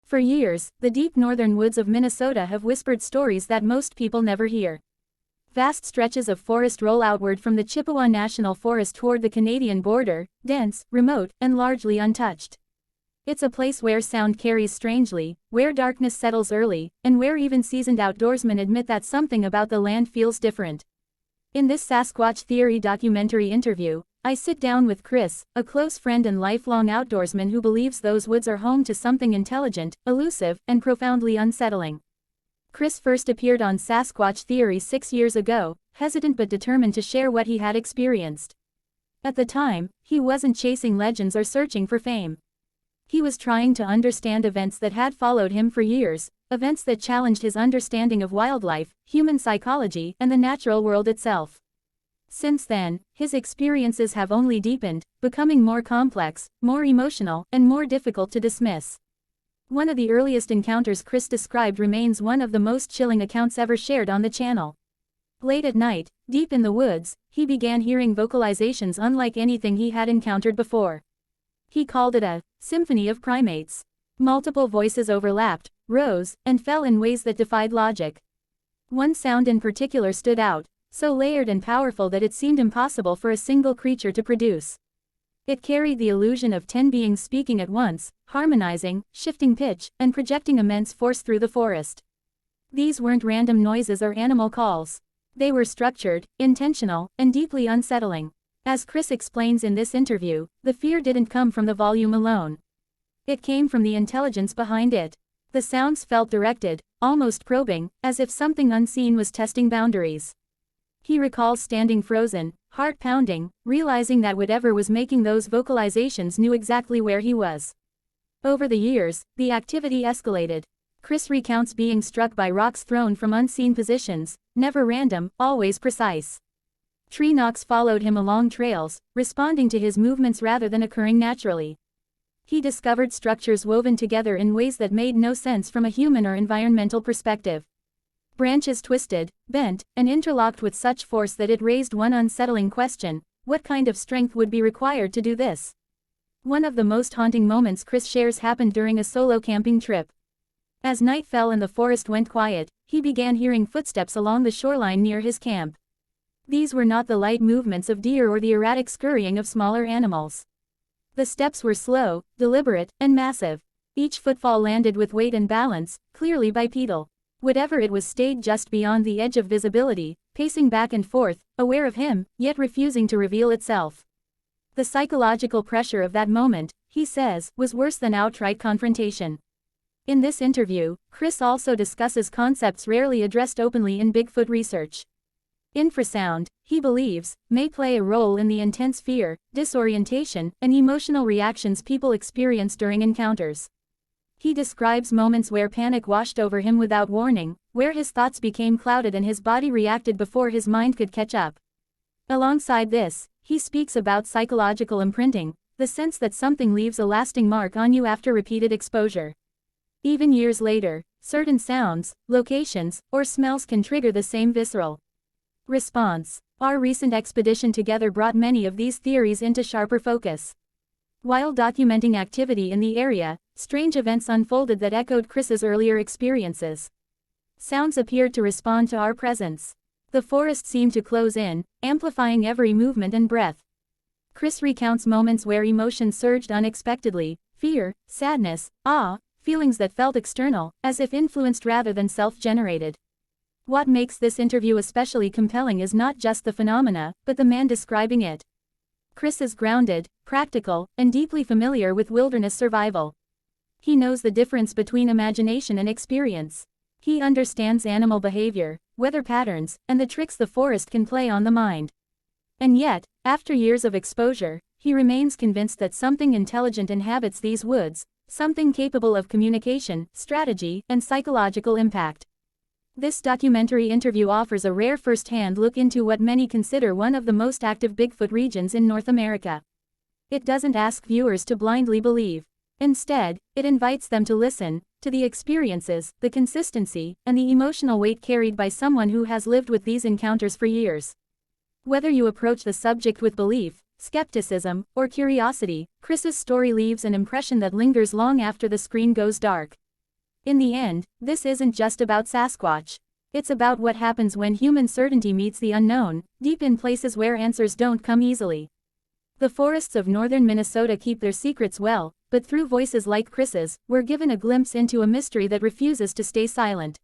For years, the deep northern woods of Minnesota have whispered stories that most people never hear. Vast stretches of forest roll outward from the Chippewa National Forest toward the Canadian border, dense, remote, and largely untouched. It's a place where sound carries strangely, where darkness settles early, and where even seasoned outdoorsmen admit that something about the land feels different. In this Sasquatch Theory documentary interview, I sit down with Chris, a close friend and lifelong outdoorsman who believes those woods are home to something intelligent, elusive, and profoundly unsettling. Chris first appeared on Sasquatch Theory 6 years ago, hesitant but determined to share what he had experienced. At the time, he wasn't chasing legends or searching for fame. He was trying to understand events that had followed him for years, events that challenged his understanding of wildlife, human psychology, and the natural world itself. Since then, his experiences have only deepened, becoming more complex, more emotional, and more difficult to dismiss. One of the earliest encounters Chris described remains one of the most chilling accounts ever shared on the channel. Late at night, deep in the woods, he began hearing vocalizations unlike anything he had encountered before. He called it a symphony of primates. Multiple voices overlapped, rose, and fell in ways that defied logic. One sound in particular stood out, so layered and powerful that it seemed impossible for a single creature to produce. It carried the illusion of 10 beings speaking at once, harmonizing, shifting pitch, and projecting immense force through the forest. These weren't random noises or animal calls. They were structured, intentional, and deeply unsettling. As Chris explains in this interview, the fear didn't come from the volume alone. It came from the intelligence behind it. The sounds felt directed, almost probing, as if something unseen was testing boundaries. He recalls standing frozen, heart pounding, realizing that whatever was making those vocalizations knew exactly where he was. Over the years, the activity escalated. Chris recounts being struck by rocks thrown from unseen positions, never random, always precise. Tree knocks followed him along trails, responding to his movements rather than occurring naturally. He discovered structures woven together in ways that made no sense from a human or environmental perspective. Branches twisted, bent, and interlocked with such force that it raised one unsettling question: what kind of strength would be required to do this? One of the most haunting moments Chris shares happened during a solo camping trip. As night fell and the forest went quiet, he began hearing footsteps along the shoreline near his camp. These were not the light movements of deer or the erratic scurrying of smaller animals. The steps were slow, deliberate, and massive. Each footfall landed with weight and balance, clearly bipedal. Whatever it was stayed just beyond the edge of visibility, pacing back and forth, aware of him, yet refusing to reveal itself. The psychological pressure of that moment, he says, was worse than outright confrontation. In this interview, Chris also discusses concepts rarely addressed openly in Bigfoot research. Infrasound, he believes, may play a role in the intense fear, disorientation, and emotional reactions people experience during encounters. He describes moments where panic washed over him without warning, where his thoughts became clouded and his body reacted before his mind could catch up. Alongside this, he speaks about psychological imprinting, the sense that something leaves a lasting mark on you after repeated exposure. Even years later, certain sounds, locations, or smells can trigger the same visceral response. Our recent expedition together brought many of these theories into sharper focus. While documenting activity in the area, strange events unfolded that echoed Chris's earlier experiences. Sounds appeared to respond to our presence. The forest seemed to close in, amplifying every movement and breath. Chris recounts moments where emotions surged unexpectedly: fear, sadness, awe, feelings that felt external, as if influenced rather than self-generated. What makes this interview especially compelling is not just the phenomena, but the man describing it. Chris is grounded, practical, and deeply familiar with wilderness survival. He knows the difference between imagination and experience. He understands animal behavior, weather patterns, and the tricks the forest can play on the mind. And yet, after years of exposure, he remains convinced that something intelligent inhabits these woods, something capable of communication, strategy, and psychological impact. This documentary interview offers a rare first-hand look into what many consider one of the most active Bigfoot regions in North America. It doesn't ask viewers to blindly believe. Instead, it invites them to listen to the experiences, the consistency, and the emotional weight carried by someone who has lived with these encounters for years. Whether you approach the subject with belief, skepticism, or curiosity, Chris's story leaves an impression that lingers long after the screen goes dark. In the end, this isn't just about Sasquatch. It's about what happens when human certainty meets the unknown, deep in places where answers don't come easily. The forests of northern Minnesota keep their secrets well, but through voices like Chris's, we're given a glimpse into a mystery that refuses to stay silent.